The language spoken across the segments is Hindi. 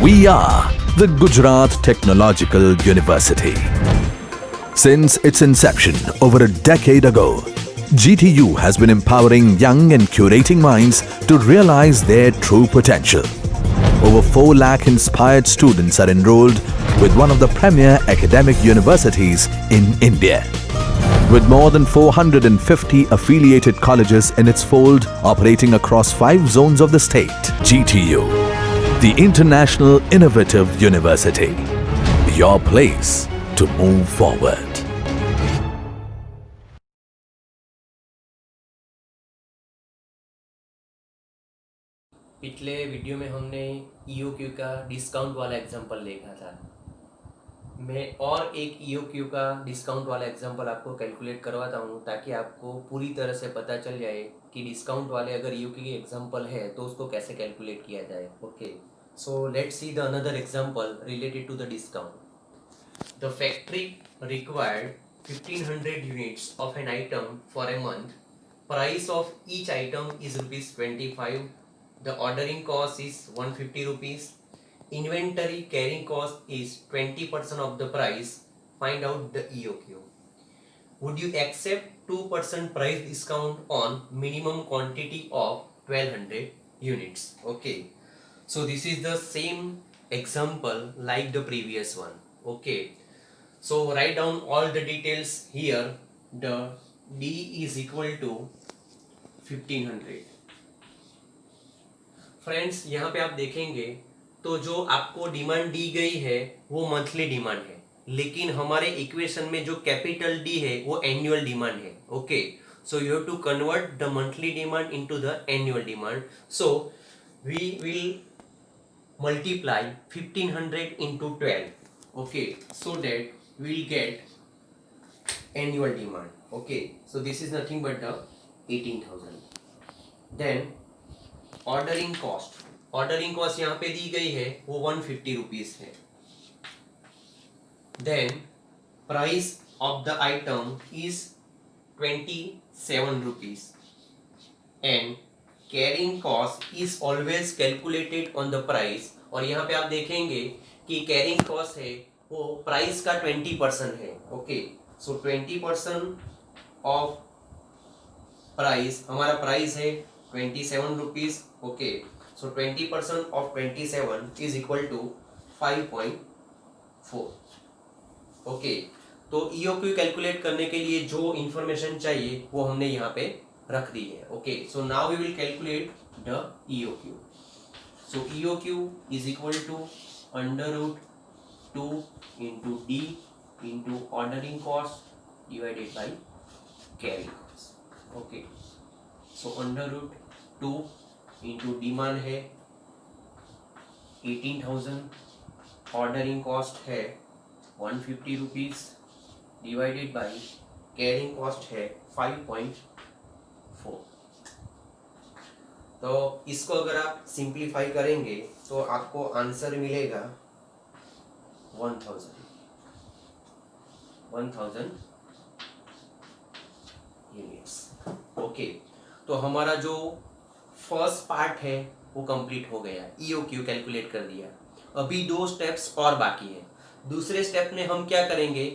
We are the Gujarat Technological University. Since its inception over a decade ago, GTU has been empowering young and curating minds to realize their true potential. Over 4 lakh inspired students are enrolled with one of the premier academic universities in India. With more than 450 affiliated colleges in its fold operating across 5 zones of the state, GTU, the International Innovative University, your place to move forward. पिछले वीडियो में हमने EOQ का डिस्काउंट वाला एग्जांपल देखा था। मैं और एक EOQ का डिस्काउंट वाला एग्जांपल आपको कैलकुलेट करवाता हूँ ताकि आपको पूरी तरह से पता चल जाए कि डिस्काउंट वाले अगर EOQ की एग्जांपल है तो उसको कैसे कैलकुलेट किया जाए। Okay, so let's see the another example related to the discount. The factory required 1500 units of an item for a month. Price of each item is ₹25. The ordering cost is 150 rupees. Inventory carrying cost is 20% of the price. Find out the EOQ. Would you accept 2% price discount on minimum quantity of 1200 units? Okay. So this is the same example like the previous one. Okay. So write down all the details here. The D is equal to 1500. Friends, यहाँ पे आप देखेंगे तो जो आपको डिमांड दी गई है वो मंथली डिमांड है, लेकिन हमारे इक्वेशन में जो कैपिटल डी है वो एनुअल डिमांड है. Okay, so you have to convert the monthly demand into the annual demand. So we will multiply 1500 into 12. Okay, so that we will get annual demand. Okay, so this is nothing but the 18,000. Then ordering cost यहाँ पे दी गई है वो 150 रुपीज है. Then price of the item is 27 rupees and carrying cost is always calculated on the price. और यहाँ पे आप देखेंगे कि carrying cost है वो प्राइस का 20% है. ओके, सो 20% ऑफ प्राइस, हमारा प्राइस है 27 rupees. Okay, so 20% off 27 is equal to 5.4. Okay, तो EOQ कैलकुलेट करने के लिए जो इंफॉर्मेशन चाहिए वो हमने यहाँ पे रख दी है. Okay, so now we will calculate the EOQ. So EOQ is equal to under root 2 into D into ordering cost divided by carrying cost. Okay, so under root 2 into demand है 18,000, ऑर्डरिंग कॉस्ट है 150 rupees divided by carrying cost है 5.4. तो इसको अगर आप सिंप्लीफाई करेंगे तो आपको आंसर मिलेगा 1000 यूनिट्स. ओके, तो हमारा जो फर्स्ट पार्ट है वो कंप्लीट हो गया. EOQ कैलकुलेट कर दिया. अभी 2 स्टेप्स और बाकी है. दूसरे स्टेप में हम क्या करेंगे,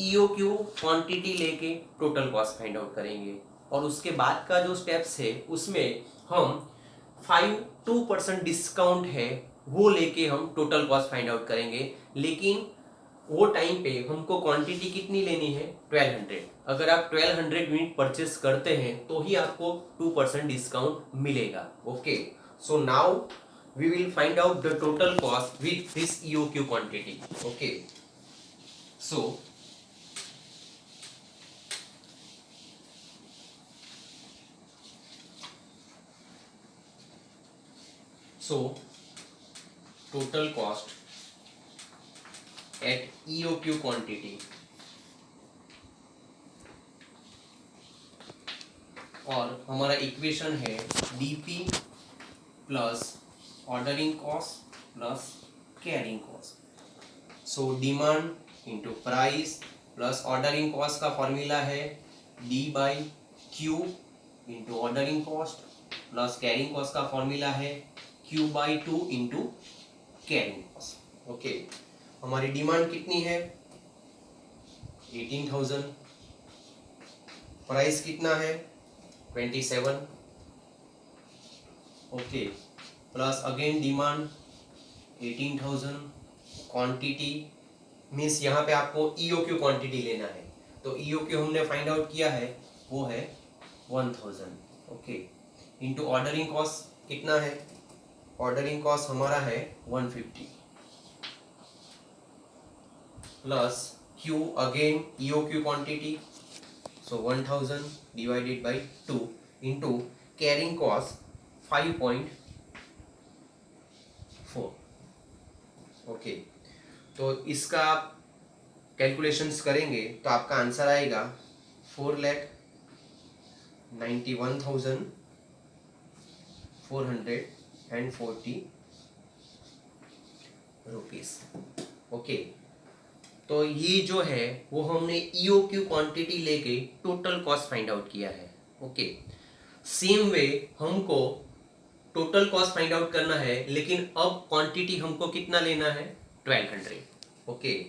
EOQ क्वांटिटी लेके टोटल कॉस्ट फाइंड आउट करेंगे, और उसके बाद का जो स्टेप्स है उसमें हम 2% डिस्काउंट है वो लेके हम टोटल कॉस्ट फाइंड आउट करेंगे. लेकिन वो टाइम पे हमको क्वांटिटी कितनी लेनी है, 1200. अगर आप 1200 यूनिट परचेस करते हैं तो ही आपको 2% डिस्काउंट मिलेगा. Okay, so now we will find out the total cost with this EOQ quantity. Okay, so total cost at EOQ quantity, और हमारा इक्वेशन है DP plus ordering cost plus carrying cost. So demand into price plus ordering cost का फॉर्मूला है D/Q into ordering cost plus carrying cost का फॉर्मूला है Q/2 into carrying cost. Okay, हमारी डिमांड कितनी है 18,000, प्राइस कितना है 27, okay, plus again demand 18,000, quantity means यहाँ पे आपको EOQ क्वांटिटी लेना है, तो EOQ हमने फाइंड आउट किया है वो है 1000, ओके, इनटू ऑर्डरिंग कॉस्ट कितना है, ऑर्डरिंग कॉस्ट हमारा है 150 plus Q again EOQ quantity, so 1000 divided by 2 into carrying cost 5.4, okay, तो इसका आप कैलकुलेशंस करेंगे तो आपका आंसर आएगा 4,91,440 रुपीस। ओके, तो ये जो है वो हमने EOQ क्वांटिटी लेके टोटल कॉस्ट फाइंड आउट किया है। ओके, सेम वे हमको टोटल कॉस्ट फाइंड आउट करना है, लेकिन अब क्वांटिटी हमको कितना लेना है 1200। Okay,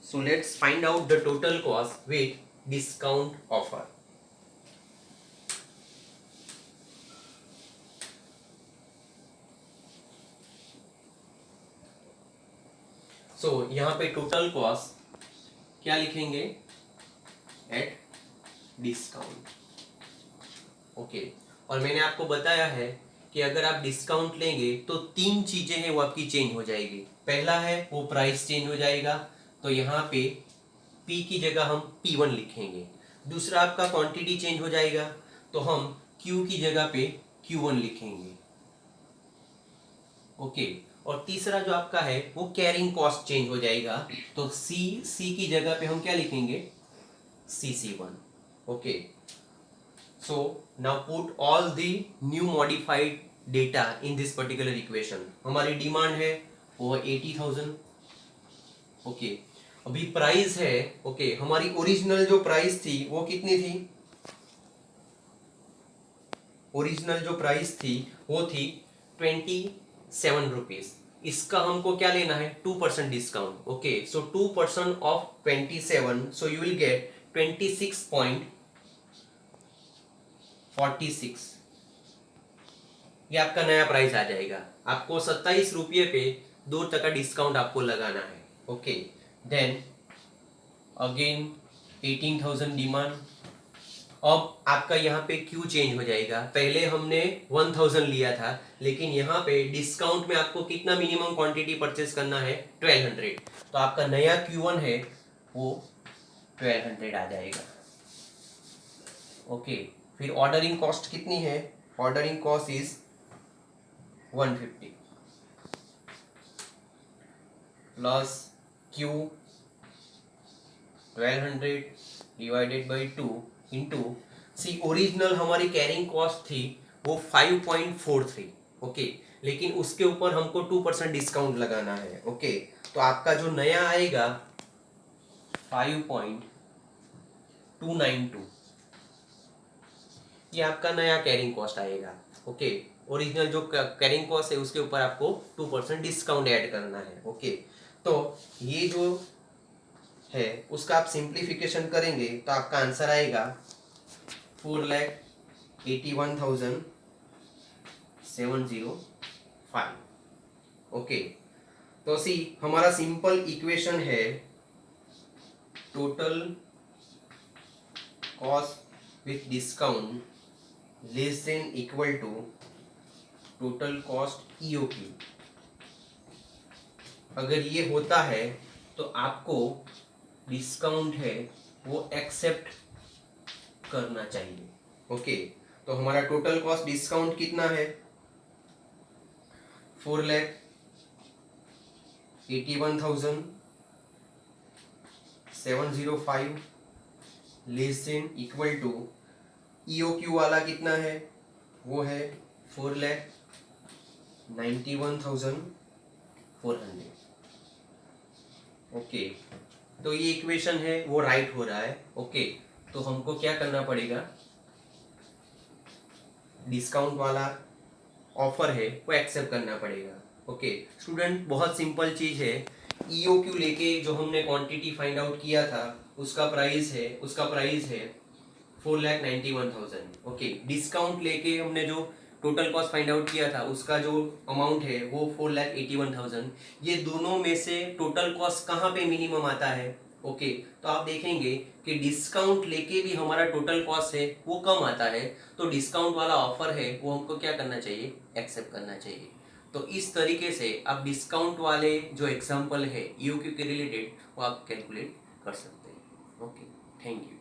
so let's find out the total cost with discount offer. So यहाँ पे टोटल कॉस्ट क्या लिखेंगे एट डिस्काउंट। ओके, और मैंने आपको बताया है कि अगर आप डिस्काउंट लेंगे तो 3 चीजें हैं वो आपकी चेंज हो जाएगी। पहला है वो प्राइस चेंज हो जाएगा, तो यहाँ पे P की जगह हम P1 लिखेंगे। दूसरा आपका क्वांटिटी चेंज हो जाएगा, तो हम Q की जगह पे Q1 लिखेंगे। ओके, और तीसरा जो आपका है वो कैरिंग कॉस्ट चेंज हो जाएगा, तो C की जगह पे हम क्या लिखेंगे CC1। Okay, so now put all the new modified data in this particular equation। हमारी डिमांड है वो 80,000। ओके, अभी प्राइस है, ओके, हमारी ओरिजिनल जो प्राइस थी वो कितनी थी, ओरिजिनल जो प्राइस थी वो थी 27 रुपीज। इसका हमको क्या लेना है 2% discount. Okay, so 2% of 27, so you will get 26.46, ये आपका नया प्राइस आ जाएगा। आपको 27 रुपये पे 2% डिस्काउंट आपको लगाना है। Okay, then again 18,000 demand. अब आपका यहाँ पे क्यू चेंज हो जाएगा, पहले हमने 1000 लिया था, लेकिन यहाँ पे डिस्काउंट में आपको कितना मिनिमम क्वांटिटी परचेस करना है 1200, तो आपका नया Q1 है वो 1200 आ जाएगा। ओके, फिर ऑर्डरिंग कॉस्ट कितनी है, ordering cost is 150 plus Q 1200 divided by 2 into C, original हमारी कैरिंग कॉस्ट थी वो 5.43। ओके, लेकिन उसके ऊपर हमको 2% डिस्काउंट लगाना है। ओके, तो आपका जो नया आएगा 5.292, ये आपका नया कैरिंग कॉस्ट आएगा। ओके, ओरिजिनल जो कैरिंग कॉस्ट है उसके ऊपर आपको 2% डिस्काउंट ऐड करना है। ओके, तो ये जो है उसका आप सिंप्लीफिकेशन करेंगे तो आपका आंसर आएगा 4,81,705। ओके, तो सी हमारा सिंपल इक्वेशन है total cost with discount less than equal to total cost EOQ। अगर ये होता है तो आपको डिस्काउंट है वो एक्सेप्ट करना चाहिए। ओके, तो हमारा टोटल कॉस्ट डिस्काउंट कितना है 4,81,705 less than equal to EOQ वाला कितना है वो है 4,91,400। ओके, तो ये इक्वेशन है वो राइट हो रहा है। ओके, तो हमको क्या करना पड़ेगा, डिस्काउंट वाला ऑफर है वो एक्सेप्ट करना पड़ेगा। ओके स्टूडेंट, बहुत सिंपल चीज़ है। EOQ लेके जो हमने क्वांटिटी फाइंड आउट किया था उसका प्राइस है 4,91,000। ओके, डिस्काउंट लेके हमने जो टोटल कॉस्ट फाइंड आउट किया था उसका जो अमाउंट है वो 4,81,000। ये दोनों में से टोटल कॉस्ट कहाँ पे मिनिमम आता है? ओके, तो आप देखेंगे कि डिस्काउंट लेके भी हमारा टोटल कॉस्ट है वो कम आता है, तो डिस्काउंट वाला ऑफर है वो हमको क्या करना चाहिए? एक्सेप्ट करना चाहिए। तो इस तरीके से आप डिस्काउंट वाले जो एग्जांपल है EOQ के रिलेटेड वो आप कैलकुलेट कर सकते हैं। Okay, thank you.